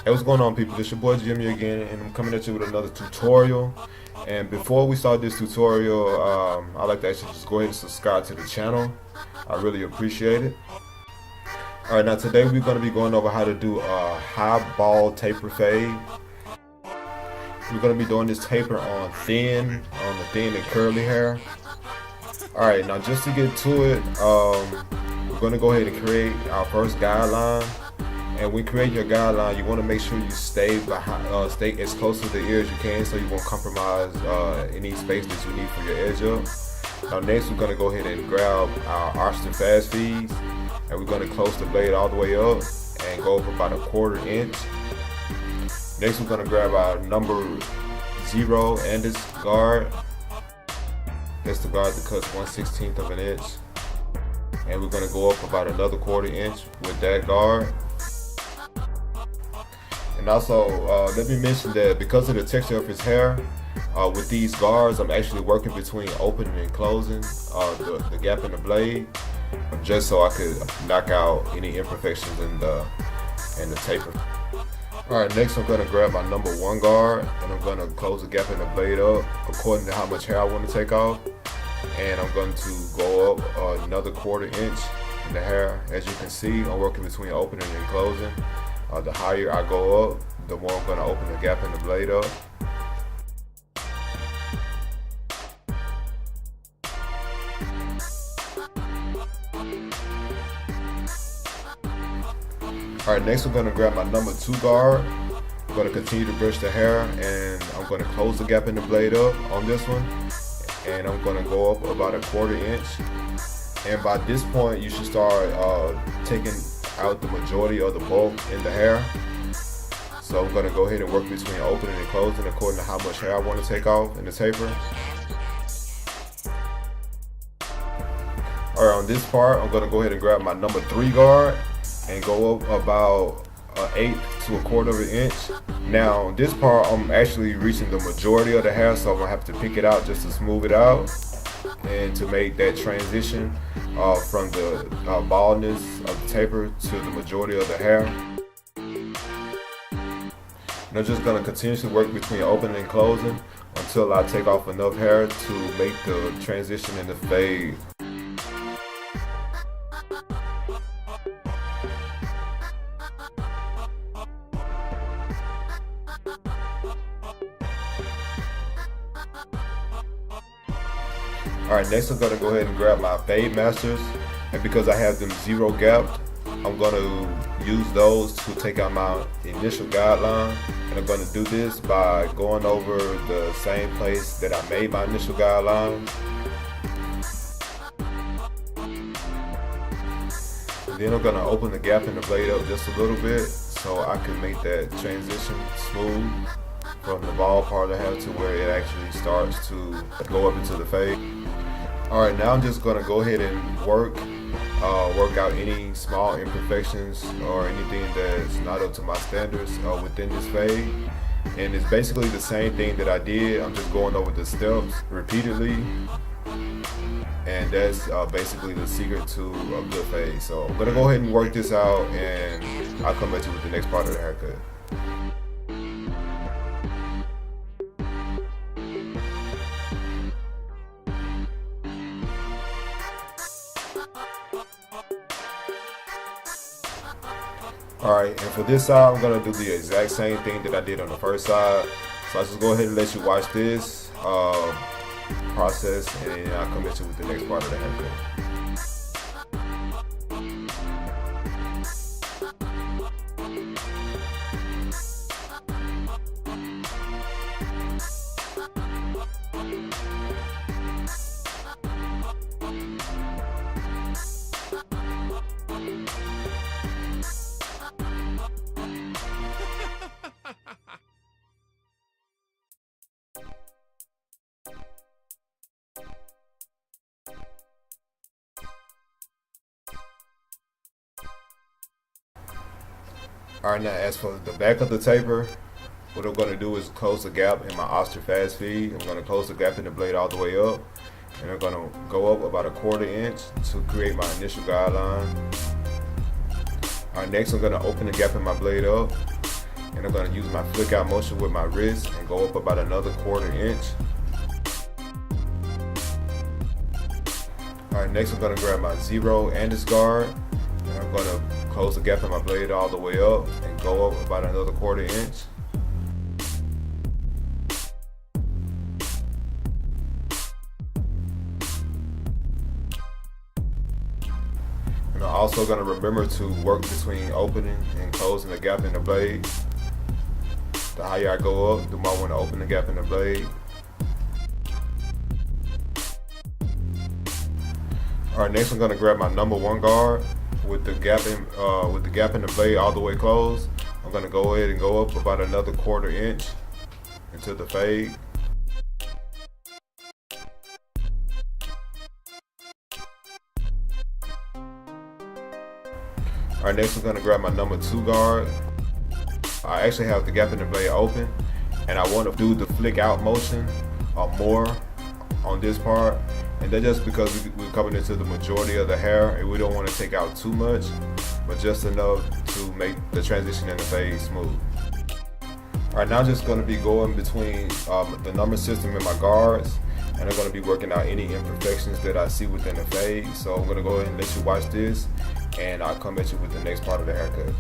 Hey, what's going on, people? It's your boy Jimmy again, and I'm coming at you with another tutorial. And before we start this tutorial, I'd like to actually just go ahead and subscribe to the channel. I really appreciate it. Alright, now today we're going to be going over how to do a high ball taper fade. We're going to be doing this taper on the thin and curly hair. Alright, now just to get to it, we're going to go ahead and create our first guideline. And when creating your guideline, you want to make sure you stay stay as close to the ear as you can, so you won't compromise any space that you need for your edge up. Now next, we're going to go ahead and grab our Oster Fast feeds, and we're going to close the blade all the way up and go up about a 1/4 inch. Next, we're going to grab our number 0 Andis guard. That's the guard that cuts 1/16 of an inch, and we're going to go up about another 1/4 inch with that guard. And also, let me mention that because of the texture of his hair, with these guards, I'm actually working between opening and closing the gap in the blade, just so I could knock out any imperfections in the taper. Alright, next I'm going to grab my number 1 guard, and I'm going to close the gap in the blade up according to how much hair I want to take off. And I'm going to go up another 1/4 inch in the hair. As you can see, I'm working between opening and closing. The higher I go up, the more I'm going to open the gap in the blade up. Alright, next I'm going to grab my number 2 guard. I'm going to continue to brush the hair, and I'm going to close the gap in the blade up on this one. And I'm going to go up about a 1/4 inch. And by this point, you should start taking out the majority of the bulk in the hair. So I'm going to go ahead and work between opening and closing according to how much hair I want to take off in the taper. Alright, on this part, I'm going to go ahead and grab my number 3 guard and go up about 1/8 to a 1/4 of an inch. Now this part, I'm actually reaching the majority of the hair, so I'm going to have to pick it out just to smooth it out and to make that transition from the baldness of the taper to the majority of the hair. And I'm just going to continuously work between opening and closing until I take off enough hair to make the transition in the fade. Alright, next I'm going to go ahead and grab my fade masters, and because I have them 0 gapped, I'm going to use those to take out my initial guideline. And I'm going to do this by going over the same place that I made my initial guideline. And then I'm going to open the gap in the blade up just a little bit so I can make that transition smooth from the bald part of the hair to where it actually starts to go up into the fade. Alright, now I'm just going to go ahead and work out any small imperfections or anything that's not up to my standards within this fade. And it's basically the same thing that I did. I'm just going over the steps repeatedly, and that's basically the secret to a good fade. So I'm going to go ahead and work this out, and I'll come at you with the next part of the haircut. Alright, and for this side, I'm going to do the exact same thing that I did on the first side. So I'll just go ahead and let you watch this process, and then I'll come at you with the next part of the haircut. Alright, now as for the back of the taper, what I'm going to do is close the gap in my Oster Fast feed. I'm going to close the gap in the blade all the way up, and I'm going to go up about a 1/4 inch to create my initial guideline. Alright, next I'm going to open the gap in my blade up, and I'm going to use my flick out motion with my wrist and go up about another 1/4 inch. Alright, next I'm going to grab my 0 Andis guard, and I'm going to close the gap in my blade all the way up and go up about another 1/4 inch. And I'm also going to remember to work between opening and closing the gap in the blade. The higher I go up, the more I want to open the gap in the blade. Alright, next I'm going to grab my number 1 guard with the gap in the blade all the way closed. I'm going to go ahead and go up about another 1/4 inch into the fade. Alright, next I'm going to grab my number 2 guard. I actually have the gap in the blade open, and I want to do the flick out motion or more on this part, and that's just because we're coming into the majority of the hair and we don't want to take out too much, but just enough to make the transition in the fade smooth. Alright, now I'm just going to be going between the number system and my guards, and I'm going to be working out any imperfections that I see within the fade. So I'm going to go ahead and let you watch this, and I'll come at you with the next part of the haircut.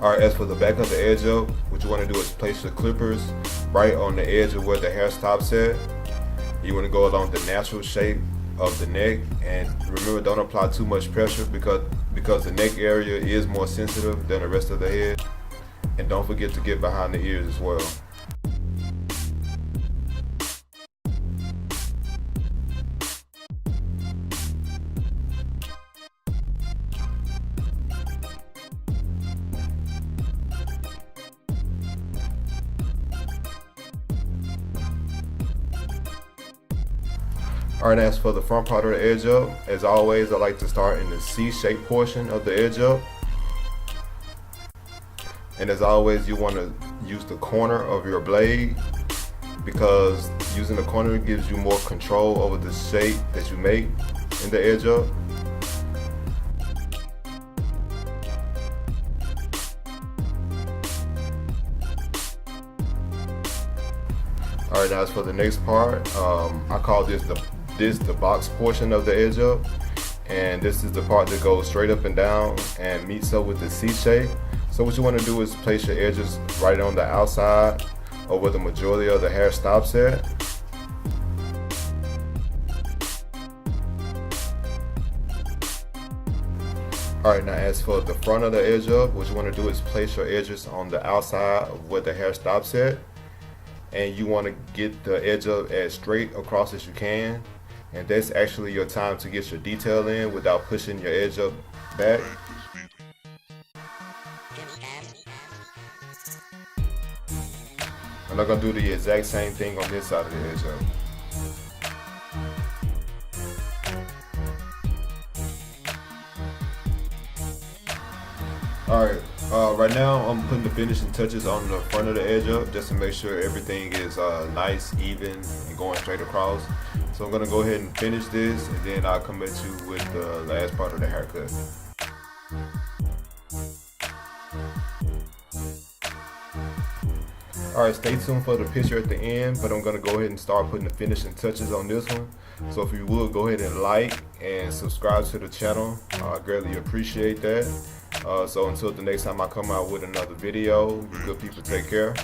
Alright, as for the back of the edge up, what you want to do is place your clippers right on the edge of where the hair stops at. You want to go along the natural shape of the neck, and remember, don't apply too much pressure because the neck area is more sensitive than the rest of the head. And don't forget to get behind the ears as well. Alright, as for the front part of the edge up, as always, I like to start in the C-shaped portion of the edge up. And as always, you want to use the corner of your blade, because using the corner gives you more control over the shape that you make in the edge up. Alright, now as for the next part, I call this the box portion of the edge up, and this is the part that goes straight up and down and meets up with the C shape. So what you want to do is place your edges right on the outside or where the majority of the hair stops at. Alright, now as for the front of the edge up, what you want to do is place your edges on the outside of where the hair stops at, and you want to get the edge up as straight across as you can. And that's actually your time to get your detail in without pushing your edge up back. And I'm going to do the exact same thing on this side of the edge up. Alright, right now I'm putting the finishing touches on the front of the edge up just to make sure everything is nice, even, and going straight across. So I'm going to go ahead and finish this, and then I'll come at you with the last part of the haircut. Alright, stay tuned for the picture at the end, but I'm going to go ahead and start putting the finishing touches on this one. So if you would, go ahead and like and subscribe to the channel. I greatly appreciate that. So until the next time I come out with another video, you good people take care.